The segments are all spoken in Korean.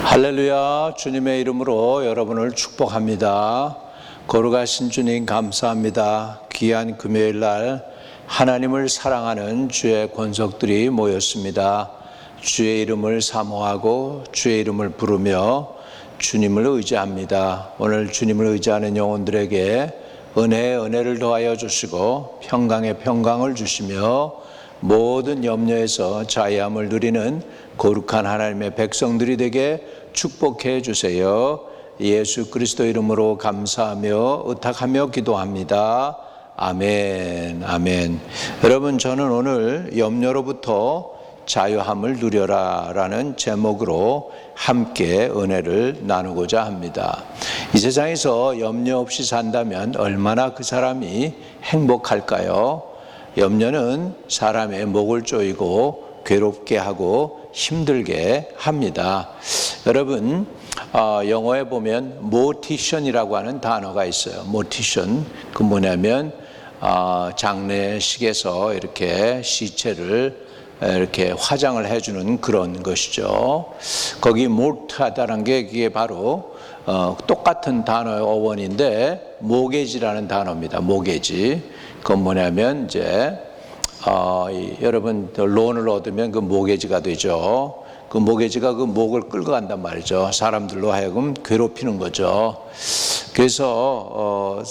할렐루야. 주님의 이름으로 여러분을 축복합니다. 거룩하신 주님 감사합니다. 귀한 금요일 날 하나님을 사랑하는 주의 권속들이 모였습니다. 주의 이름을 사모하고 주의 이름을 부르며 주님을 의지합니다. 오늘 주님을 의지하는 영혼들에게 은혜에 은혜를 더하여 주시고 평강에 평강을 주시며 모든 염려에서 자유함을 누리는 거룩한 하나님의 백성들이 되게 축복해 주세요. 예수 그리스도 이름으로 감사하며 의탁하며 기도합니다. 아멘. 아멘. 여러분, 저는 오늘 염려로부터 자유함을 누려라 라는 제목으로 함께 은혜를 나누고자 합니다. 이 세상에서 염려 없이 산다면 얼마나 그 사람이 행복할까요? 염려는 사람의 목을 조이고 괴롭게 하고 힘들게 합니다. 여러분, 영어에 보면 모티션이라고 하는 단어가 있어요. 모티션. 그 뭐냐면 장례식에서 이렇게 시체를 이렇게 화장을 해주는 그런 것이죠. 거기 몰트하다는 게 이게 바로 똑같은 단어의 어원인데 모게지라는 단어입니다. 모게지. 그건 뭐냐면 이제 여러분 론을 얻으면 그 모게지가 되죠. 그 모게지가 그 목을 끌고 간단 말이죠. 사람들로 하여금 괴롭히는 거죠. 그래서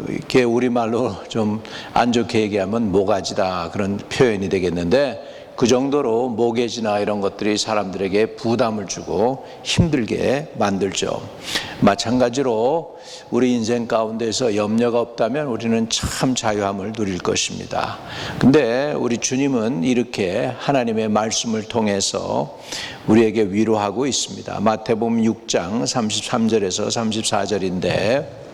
이렇게 우리말로 좀 안 좋게 얘기하면 모가지다 그런 표현이 되겠는데, 그 정도로 모게지나 이런 것들이 사람들에게 부담을 주고 힘들게 만들죠. 마찬가지로 우리 인생 가운데서 염려가 없다면 우리는 참 자유함을 누릴 것입니다. 근데 우리 주님은 이렇게 하나님의 말씀을 통해서 우리에게 위로하고 있습니다. 마태복음 6장 33절에서 34절인데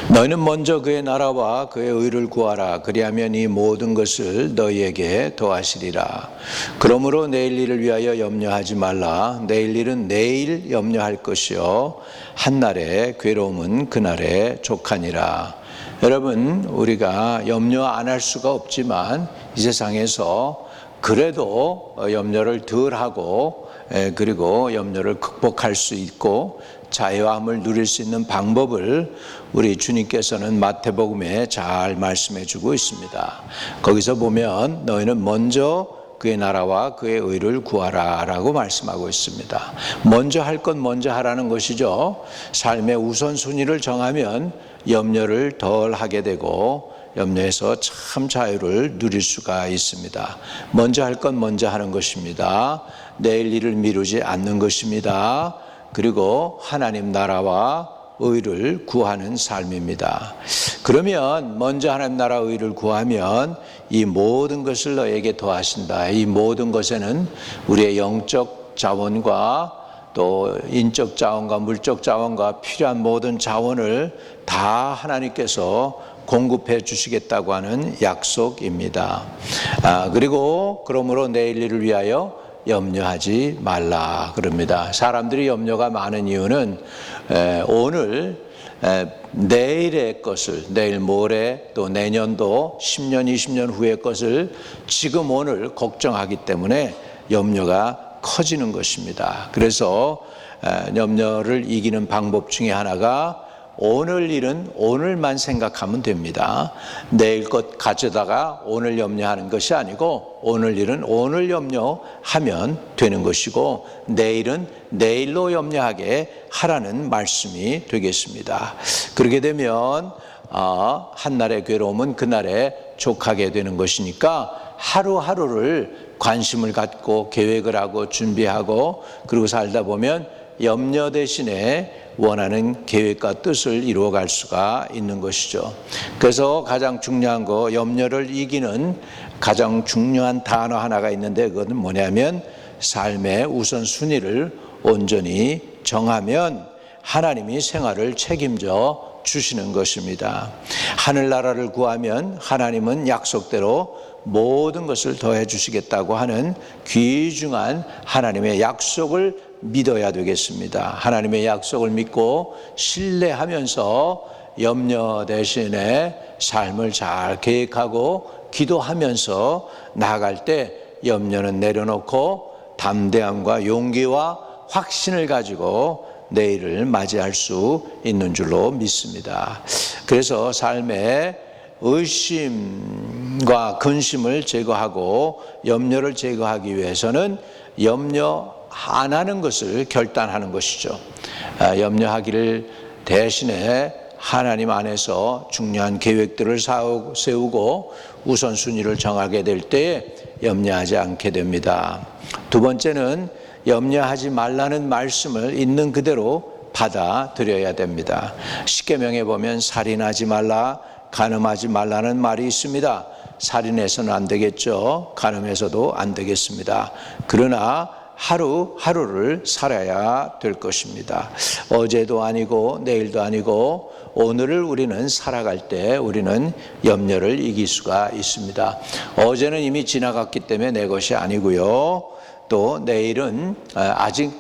너희는 먼저 그의 나라와 그의 의를 구하라. 그리하면 이 모든 것을 너희에게 더하시리라. 그러므로 내일 일을 위하여 염려하지 말라. 내일 일은 내일 염려할 것이요 한날의 괴로움은 그날의 족하니라. 여러분, 우리가 염려 안 할 수가 없지만 이 세상에서 그래도 염려를 덜 하고 그리고 염려를 극복할 수 있고 자유함을 누릴 수 있는 방법을 우리 주님께서는 마태복음에 잘 말씀해 주고 있습니다. 거기서 보면 너희는 먼저 그의 나라와 그의 의를 구하라 라고 말씀하고 있습니다. 먼저 할 건 먼저 하라는 것이죠. 삶의 우선순위를 정하면 염려를 덜 하게 되고 염려에서 참 자유를 누릴 수가 있습니다. 먼저 할 건 먼저 하는 것입니다. 내일 일을 미루지 않는 것입니다. 그리고 하나님 나라와 의를 구하는 삶입니다. 그러면 먼저 하나님 나라 의를 구하면 이 모든 것을 너에게 더하신다. 이 모든 것에는 우리의 영적 자원과 또 인적 자원과 물적 자원과 필요한 모든 자원을 다 하나님께서 공급해 주시겠다고 하는 약속입니다. 그리고 그러므로 내일 일을 위하여 염려하지 말라 그럽니다. 사람들이 염려가 많은 이유는 오늘 내일의 것을, 내일 모레 또 내년도 10년 20년 후의 것을 지금 오늘 걱정하기 때문에 염려가 커지는 것입니다. 그래서 염려를 이기는 방법 중에 하나가 오늘 일은 오늘만 생각하면 됩니다. 내일 것 가져다가 오늘 염려하는 것이 아니고 오늘 일은 오늘 염려하면 되는 것이고 내일은 내일로 염려하게 하라는 말씀이 되겠습니다. 그렇게 되면 한날의 괴로움은 그날에 족하게 되는 것이니까 하루하루를 관심을 갖고 계획을 하고 준비하고 그리고 살다 보면 염려 대신에 원하는 계획과 뜻을 이루어갈 수가 있는 것이죠. 그래서 가장 중요한 거, 염려를 이기는 가장 중요한 단어 하나가 있는데 그것은 뭐냐면 삶의 우선순위를 온전히 정하면 하나님이 생활을 책임져 주시는 것입니다. 하늘나라를 구하면 하나님은 약속대로 모든 것을 더해 주시겠다고 하는 귀중한 하나님의 약속을 믿어야 되겠습니다. 하나님의 약속을 믿고 신뢰하면서 염려 대신에 삶을 잘 계획하고 기도하면서 나아갈 때 염려는 내려놓고 담대함과 용기와 확신을 가지고 내일을 맞이할 수 있는 줄로 믿습니다. 그래서 삶에 의심과 근심을 제거하고 염려를 제거하기 위해서는 염려 안 하는 것을 결단하는 것이죠. 염려하기를 대신에 하나님 안에서 중요한 계획들을 세우고 우선순위를 정하게 될 때에 염려하지 않게 됩니다. 두 번째는 염려하지 말라는 말씀을 있는 그대로 받아들여야 됩니다. 십계명에 보면 살인하지 말라, 간음하지 말라는 말이 있습니다. 살인해서는 안 되겠죠. 간음해서도 안 되겠습니다. 그러나 하루하루를 살아야 될 것입니다. 어제도 아니고 내일도 아니고 오늘을 우리는 살아갈 때 우리는 염려를 이길 수가 있습니다. 어제는 이미 지나갔기 때문에 내 것이 아니고요. 또 내일은 아직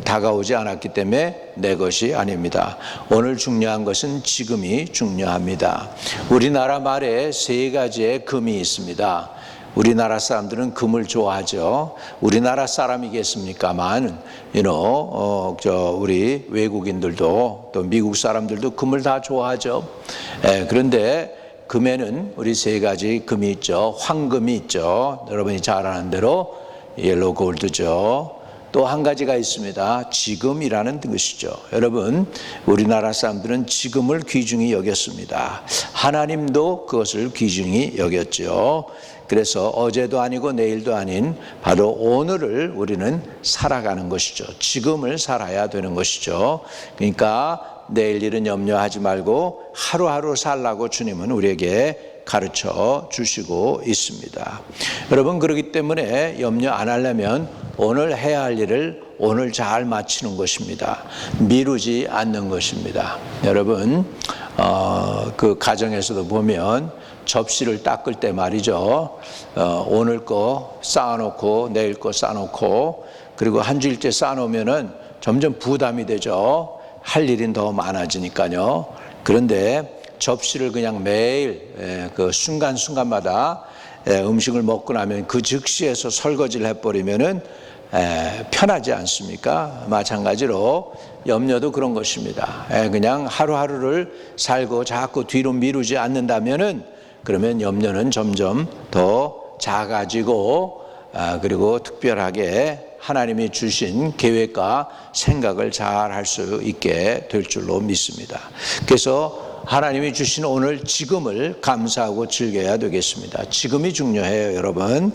다가오지 않았기 때문에 내 것이 아닙니다. 오늘 중요한 것은 지금이 중요합니다. 우리나라 말에 세 가지의 금이 있습니다. 우리나라 사람들은 금을 좋아하죠. 우리나라 사람이겠습니까만, 우리 외국인들도 또 미국 사람들도 금을 다 좋아하죠. 그런데 금에는 우리 세 가지 금이 있죠. 황금이 있죠. 여러분이 잘 아는 대로 옐로우 골드죠. 또 한 가지가 있습니다. 지금이라는 것이죠. 여러분, 우리나라 사람들은 지금을 귀중히 여겼습니다. 하나님도 그것을 귀중히 여겼죠. 그래서 어제도 아니고 내일도 아닌 바로 오늘을 우리는 살아가는 것이죠. 지금을 살아야 되는 것이죠. 그러니까 내일 일은 염려하지 말고 하루하루 살라고 주님은 우리에게 가르쳐 주시고 있습니다. 여러분, 그렇기 때문에 염려 안 하려면 오늘 해야 할 일을 오늘 잘 마치는 것입니다. 미루지 않는 것입니다. 여러분, 그 가정에서도 보면 접시를 닦을 때 말이죠. 오늘 거 쌓아놓고 내일 거 쌓아놓고 그리고 한 주일째 쌓아놓으면은 점점 부담이 되죠. 할 일이 더 많아지니까요. 그런데 접시를 그냥 매일 그 순간순간마다 음식을 먹고 나면 그 즉시에서 설거지를 해버리면은 편하지 않습니까? 마찬가지로 염려도 그런 것입니다. 그냥 하루하루를 살고 자꾸 뒤로 미루지 않는다면은 그러면 염려는 점점 더 작아지고 그리고 특별하게 하나님이 주신 계획과 생각을 잘 할 수 있게 될 줄로 믿습니다. 그래서 하나님이 주신 오늘 지금을 감사하고 즐겨야 되겠습니다. 지금이 중요해요, 여러분.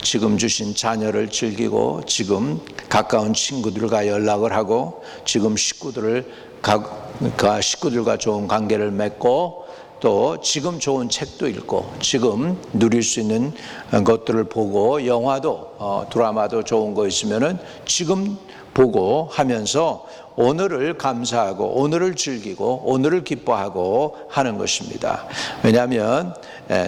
지금 주신 자녀를 즐기고 지금 가까운 친구들과 연락을 하고 지금 식구들과 좋은 관계를 맺고 또 지금 좋은 책도 읽고 지금 누릴 수 있는 것들을 보고 영화도 드라마도 좋은 거 있으면은 지금 보고 하면서 오늘을 감사하고 오늘을 즐기고 오늘을 기뻐하고 하는 것입니다. 왜냐하면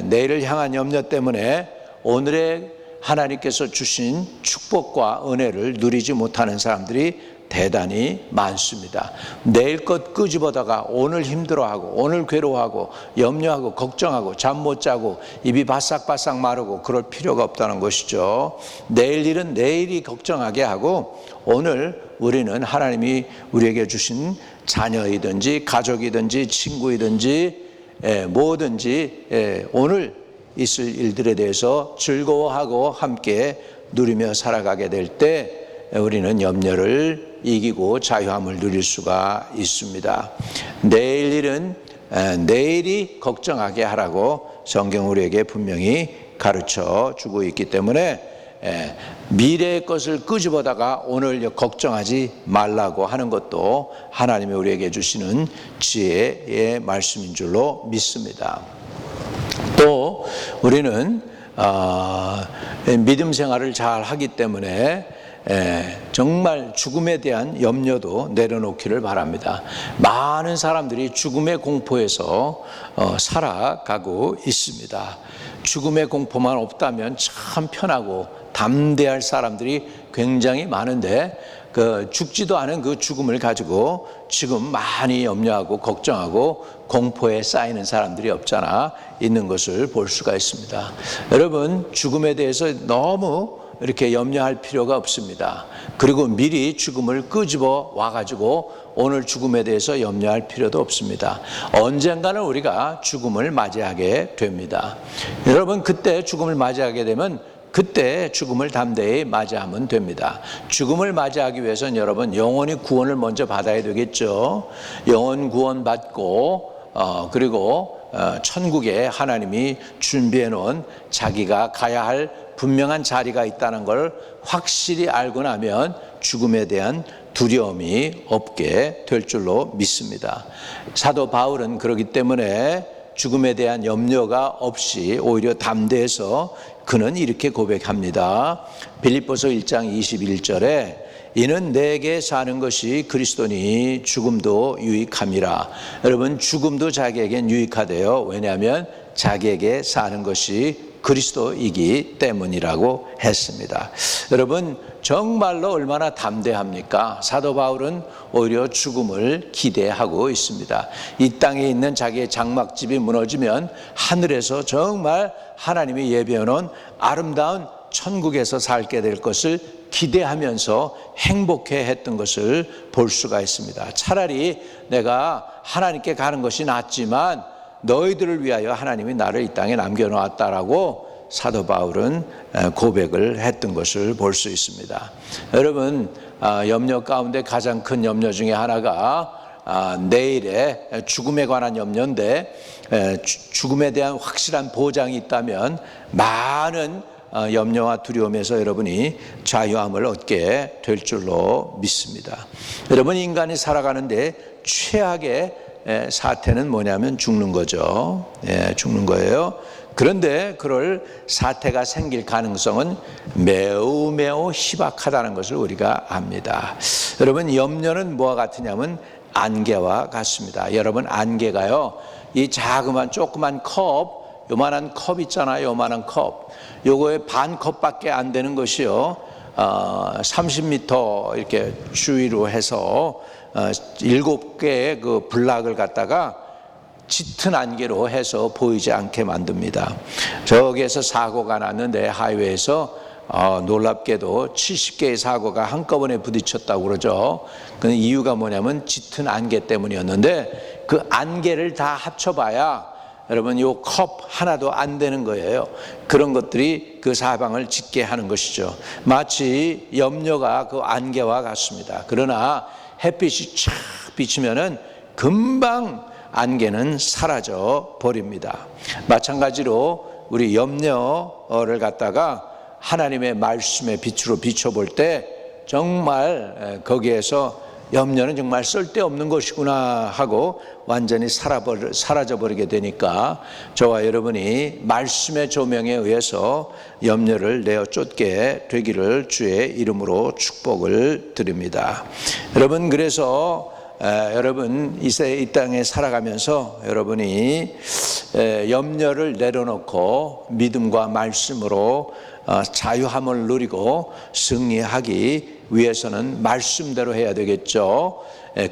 내일을 향한 염려 때문에 오늘의 하나님께서 주신 축복과 은혜를 누리지 못하는 사람들이 대단히 많습니다. 내일 것 끄집어다가 오늘 힘들어하고 오늘 괴로워하고 염려하고 걱정하고 잠 못 자고 입이 바싹바싹 마르고 그럴 필요가 없다는 것이죠. 내일 일은 내일이 걱정하게 하고 오늘 우리는 하나님이 우리에게 주신 자녀이든지 가족이든지 친구이든지 뭐든지 오늘 있을 일들에 대해서 즐거워하고 함께 누리며 살아가게 될 때 우리는 염려를 이기고 자유함을 누릴 수가 있습니다. 내일 일은 내일이 걱정하게 하라고 성경 우리에게 분명히 가르쳐 주고 있기 때문에 미래의 것을 끄집어다가 오늘 걱정하지 말라고 하는 것도 하나님이 우리에게 주시는 지혜의 말씀인 줄로 믿습니다. 또 우리는 믿음 생활을 잘 하기 때문에 정말 죽음에 대한 염려도 내려놓기를 바랍니다. 많은 사람들이 죽음의 공포에서 살아가고 있습니다. 죽음의 공포만 없다면 참 편하고 담대할 사람들이 굉장히 많은데 죽지도 않은 그 죽음을 가지고 지금 많이 염려하고 걱정하고 공포에 쌓이는 사람들이 없잖아 있는 것을 볼 수가 있습니다. 여러분, 죽음에 대해서 너무 이렇게 염려할 필요가 없습니다. 그리고 미리 죽음을 끄집어 와가지고 오늘 죽음에 대해서 염려할 필요도 없습니다. 언젠가는 우리가 죽음을 맞이하게 됩니다. 여러분, 그때 죽음을 맞이하게 되면 그때 죽음을 담대히 맞이하면 됩니다. 죽음을 맞이하기 위해서는 여러분 영혼이 구원을 먼저 받아야 되겠죠. 영혼 구원 받고 그리고 천국에 하나님이 준비해 놓은 자기가 가야 할 분명한 자리가 있다는 걸 확실히 알고 나면 죽음에 대한 두려움이 없게 될 줄로 믿습니다. 사도 바울은 그렇기 때문에 죽음에 대한 염려가 없이 오히려 담대해서 그는 이렇게 고백합니다. 빌립보서 1장 21절에 이는 내게 사는 것이 그리스도니 죽음도 유익함이라. 여러분, 죽음도 자기에겐 유익하대요. 왜냐하면 자기에게 사는 것이 그리스도이기 때문이라고 했습니다. 여러분, 정말로 얼마나 담대합니까? 사도 바울은 오히려 죽음을 기대하고 있습니다. 이 땅에 있는 자기의 장막집이 무너지면 하늘에서 정말 하나님이 예비해놓은 아름다운 천국에서 살게 될 것을 기대하면서 행복해했던 것을 볼 수가 있습니다. 차라리 내가 하나님께 가는 것이 낫지만 너희들을 위하여 하나님이 나를 이 땅에 남겨놓았다라고 사도 바울은 고백을 했던 것을 볼 수 있습니다. 여러분, 염려 가운데 가장 큰 염려 중에 하나가 내일의 죽음에 관한 염려인데, 죽음에 대한 확실한 보장이 있다면 많은 염려와 두려움에서 여러분이 자유함을 얻게 될 줄로 믿습니다. 여러분, 인간이 살아가는데 최악의 사태는 뭐냐면 죽는 거죠. 죽는 거예요. 그런데 그럴 사태가 생길 가능성은 매우 매우 희박하다는 것을 우리가 압니다. 여러분, 염려는 뭐와 같으냐면 안개와 같습니다. 여러분, 안개가요, 이 자그만 조그만 컵, 요만한 컵 있잖아요. 요만한 컵. 요거의 반 컵밖에 안 되는 것이요, 30m 이렇게 주위로 해서 7개의 그 블락을 갖다가 짙은 안개로 해서 보이지 않게 만듭니다. 저기에서 사고가 났는데 하이웨이에서 놀랍게도 70개의 사고가 한꺼번에 부딪혔다고 그러죠. 그 이유가 뭐냐면 짙은 안개 때문이었는데 그 안개를 다 합쳐봐야 여러분 요 컵 하나도 안 되는 거예요. 그런 것들이 그 사방을 짙게 하는 것이죠. 마치 염려가 그 안개와 같습니다. 그러나 햇빛이 쫙 비치면은 금방 안개는 사라져 버립니다. 마찬가지로 우리 염려를 갖다가 하나님의 말씀의 빛으로 비춰볼 때 정말 거기에서 염려는 정말 쓸데없는 것이구나 하고 완전히 사라져 버리게 되니까 저와 여러분이 말씀의 조명에 의해서 염려를 내어 쫓게 되기를 주의 이름으로 축복을 드립니다. 여러분, 그래서 여러분 이 땅에 살아가면서 여러분이 염려를 내려놓고 믿음과 말씀으로 자유함을 누리고 승리하기 위해서는 말씀대로 해야 되겠죠.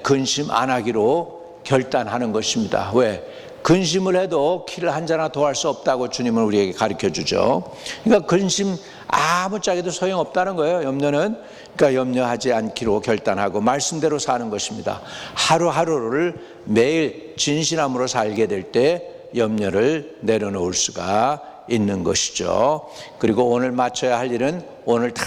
근심 안 하기로 결단하는 것입니다. 왜? 근심을 해도 키를 한 잔 더 할 수 없다고 주님은 우리에게 가르쳐 주죠. 그러니까 근심 아무짝에도 소용없다는 거예요. 염려는. 그러니까 염려하지 않기로 결단하고 말씀대로 사는 것입니다. 하루하루를 매일 진실함으로 살게 될 때 염려를 내려놓을 수가 있는 것이죠. 그리고 오늘 맞춰야 할 일은 오늘 다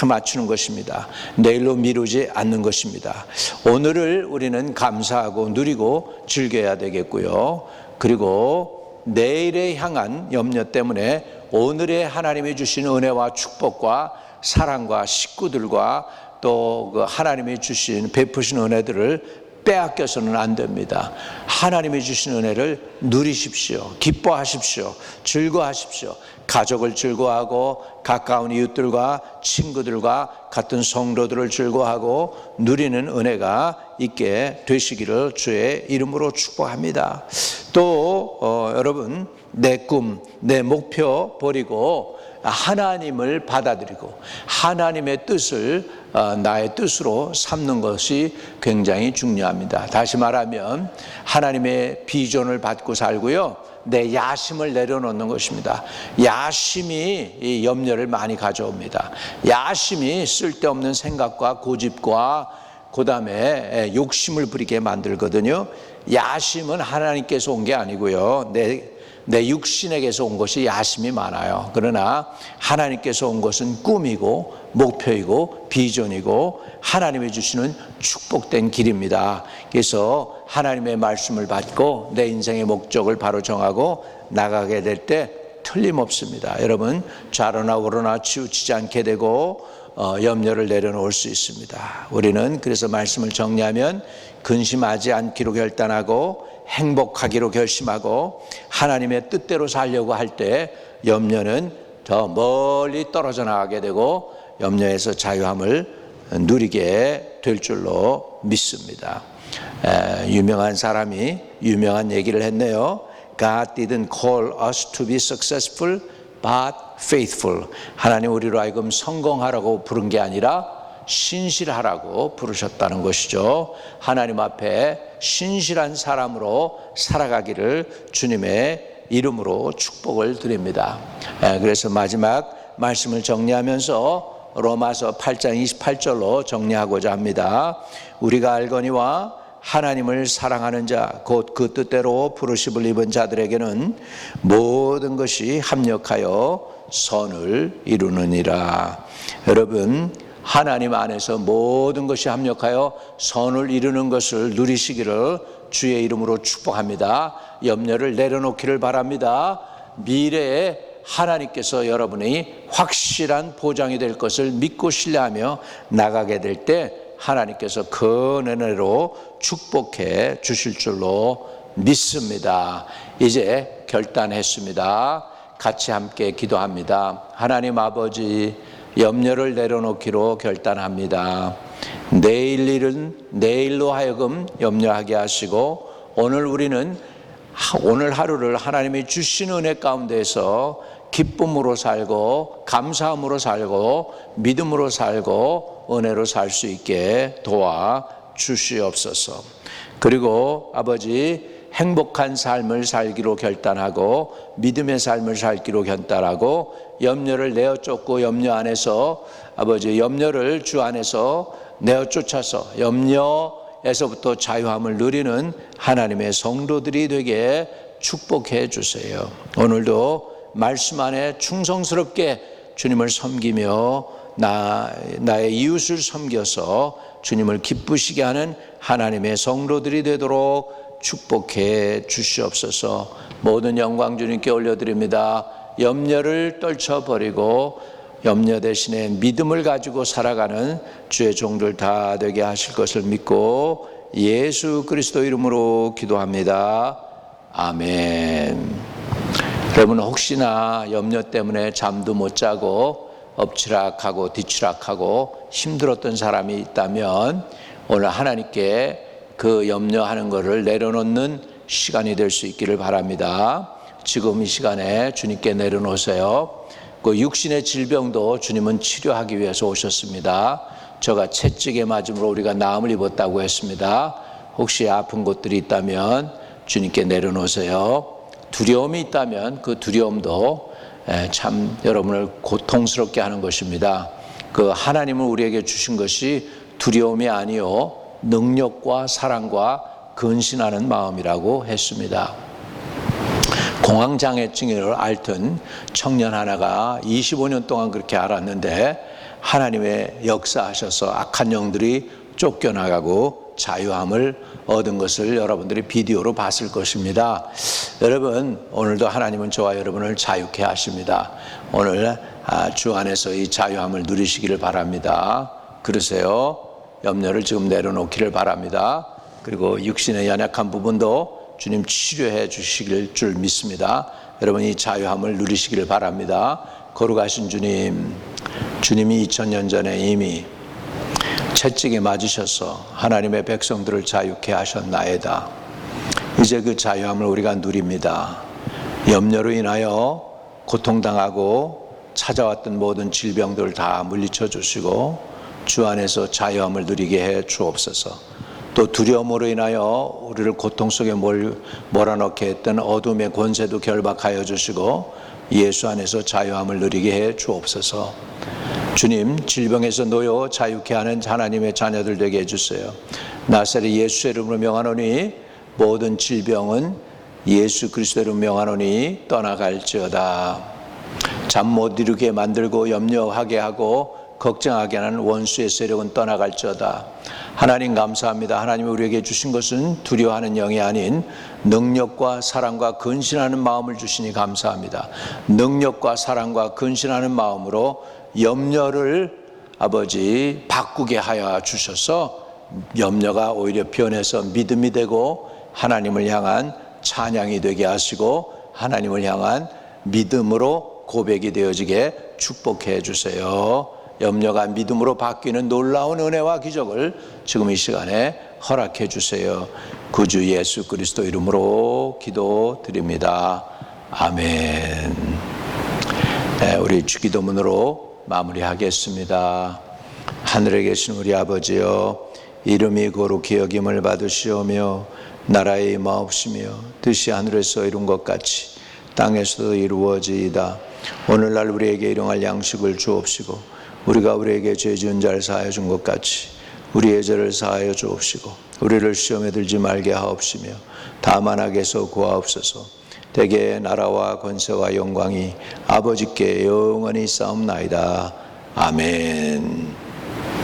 맞추는 것입니다. 내일로 미루지 않는 것입니다. 오늘을 우리는 감사하고 누리고 즐겨야 되겠고요. 그리고 내일에 향한 염려 때문에 오늘의 하나님이 주신 은혜와 축복과 사랑과 식구들과 또 그 하나님이 주신 베푸신 은혜들을 빼앗겨서는 안 됩니다. 하나님이 주신 은혜를 누리십시오. 기뻐하십시오. 즐거워하십시오. 가족을 즐거워하고 가까운 이웃들과 친구들과 같은 성도들을 즐거워하고 누리는 은혜가 있게 되시기를 주의 이름으로 축복합니다. 또 여러분, 내 꿈, 내 목표 버리고 하나님을 받아들이고 하나님의 뜻을 나의 뜻으로 삼는 것이 굉장히 중요합니다. 다시 말하면 하나님의 비전을 받고 살고요, 내 야심을 내려놓는 것입니다. 야심이 이 염려를 많이 가져옵니다. 야심이 쓸데없는 생각과 고집과 그다음에 욕심을 부리게 만들거든요. 야심은 하나님께서 온 게 아니고요, 내 육신에게서 온 것이 야심이 많아요. 그러나 하나님께서 온 것은 꿈이고 목표이고 비전이고 하나님이 주시는 축복된 길입니다. 그래서 하나님의 말씀을 받고 내 인생의 목적을 바로 정하고 나가게 될 때 틀림없습니다. 여러분, 좌로나 우로나 치우치지 않게 되고 염려를 내려놓을 수 있습니다. 우리는 그래서 말씀을 정리하면 근심하지 않기로 결단하고 행복하기로 결심하고 하나님의 뜻대로 살려고 할 때 염려는 더 멀리 떨어져 나가게 되고 염려에서 자유함을 누리게 될 줄로 믿습니다. 유명한 사람이 유명한 얘기를 했네요. God didn't call us to be successful but faithful. 하나님 우리로 하여금 성공하라고 부른 게 아니라 신실하라고 부르셨다는 것이죠. 하나님 앞에 신실한 사람으로 살아가기를 주님의 이름으로 축복을 드립니다. 그래서 마지막 말씀을 정리하면서 로마서 8장 28절로 정리하고자 합니다. 우리가 알거니와 하나님을 사랑하는 자 곧 그 뜻대로 부르심을 입은 자들에게는 모든 것이 합력하여 선을 이루느니라. 여러분, 하나님 안에서 모든 것이 합력하여 선을 이루는 것을 누리시기를 주의 이름으로 축복합니다. 염려를 내려놓기를 바랍니다. 미래에 하나님께서 여러분이 확실한 보장이 될 것을 믿고 신뢰하며 나가게 될 때 하나님께서 그 은혜로 축복해 주실 줄로 믿습니다. 이제 결단했습니다. 같이 함께 기도합니다. 하나님 아버지, 염려를 내려놓기로 결단합니다. 내일 일은 내일로 하여금 염려하게 하시고 오늘 하루를 하나님이 주신 은혜 가운데서 기쁨으로 살고 감사함으로 살고 믿음으로 살고 은혜로 살 수 있게 도와 주시옵소서. 그리고 아버지, 행복한 삶을 살기로 결단하고 믿음의 삶을 살기로 결단하고 염려를 내어쫓고 염려 안에서 아버지 염려를 주 안에서 내어쫓아서 염려에서부터 자유함을 누리는 하나님의 성도들이 되게 축복해 주세요. 오늘도 말씀 안에 충성스럽게 주님을 섬기며 나의 이웃을 섬겨서 주님을 기쁘시게 하는 하나님의 성도들이 되도록 축복해 주시옵소서. 모든 영광 주님께 올려드립니다. 염려를 떨쳐버리고 염려 대신에 믿음을 가지고 살아가는 주의 종들 다 되게 하실 것을 믿고 예수 그리스도 이름으로 기도합니다. 아멘. 여러분, 혹시나 염려 때문에 잠도 못 자고 엎치락하고 뒤치락하고 힘들었던 사람이 있다면 오늘 하나님께 그 염려하는 것을 내려놓는 시간이 될 수 있기를 바랍니다. 지금 이 시간에 주님께 내려놓으세요. 그 육신의 질병도 주님은 치료하기 위해서 오셨습니다. 저가 채찍에 맞음으로 우리가 나음을 입었다고 했습니다. 혹시 아픈 곳들이 있다면 주님께 내려놓으세요. 두려움이 있다면 그 두려움도 참 여러분을 고통스럽게 하는 것입니다. 그 하나님은 우리에게 주신 것이 두려움이 아니요 능력과 사랑과 근신하는 마음이라고 했습니다. 공황장애증을 앓던 청년 하나가 25년 동안 그렇게 앓았는데 하나님의 역사하셔서 악한 영들이 쫓겨나가고 자유함을 얻은 것을 여러분들이 비디오로 봤을 것입니다. 여러분, 오늘도 하나님은 저와 여러분을 자유케 하십니다. 오늘 주 안에서 이 자유함을 누리시기를 바랍니다. 그러세요. 염려를 지금 내려놓기를 바랍니다. 그리고 육신의 연약한 부분도 주님 치료해 주시길 줄 믿습니다. 여러분, 이 자유함을 누리시기를 바랍니다. 거룩하신 주님이 2000년 전에 이미 채찍에 맞으셔서 하나님의 백성들을 자유케 하셨나이다. 이제 그 자유함을 우리가 누립니다. 염려로 인하여 고통당하고 찾아왔던 모든 질병들을 다 물리쳐 주시고 주 안에서 자유함을 누리게 해 주옵소서. 또 두려움으로 인하여 우리를 고통 속에 몰아넣게 했던 어둠의 권세도 결박하여 주시고 예수 안에서 자유함을 누리게 해 주옵소서. 주님, 질병에서 놓여 자유케 하는 하나님의 자녀들 되게 해주세요. 나사렛 예수의 이름으로 명하노니 모든 질병은 예수 그리스도의 이름으로 명하노니 떠나갈지어다. 잠 못 이루게 만들고 염려하게 하고 걱정하게 하는 원수의 세력은 떠나갈지어다. 하나님 감사합니다. 하나님이 우리에게 주신 것은 두려워하는 영이 아닌 능력과 사랑과 근신하는 마음을 주시니 감사합니다. 능력과 사랑과 근신하는 마음으로 염려를 아버지 바꾸게 하여 주셔서 염려가 오히려 변해서 믿음이 되고 하나님을 향한 찬양이 되게 하시고 하나님을 향한 믿음으로 고백이 되어지게 축복해 주세요. 염려가 믿음으로 바뀌는 놀라운 은혜와 기적을 지금 이 시간에 허락해 주세요. 구주 예수 그리스도 이름으로 기도드립니다. 아멘. 네, 우리 주기도문으로 마무리하겠습니다. 하늘에 계신 우리 아버지여, 이름이 거룩히 여김을 받으시오며 나라의 임하옵시며 뜻이 하늘에서 이룬 것 같이 땅에서도 이루어지이다. 오늘날 우리에게 일용할 양식을 주옵시고 우리가 우리에게 죄 지은 자를 사하여 준 것 같이 우리의 죄를 사하여 주옵시고 우리를 시험에 들지 말게 하옵시며 다만 악에서 구하옵소서. 대개 나라와 권세와 영광이 아버지께 영원히 싸움나이다. 아멘.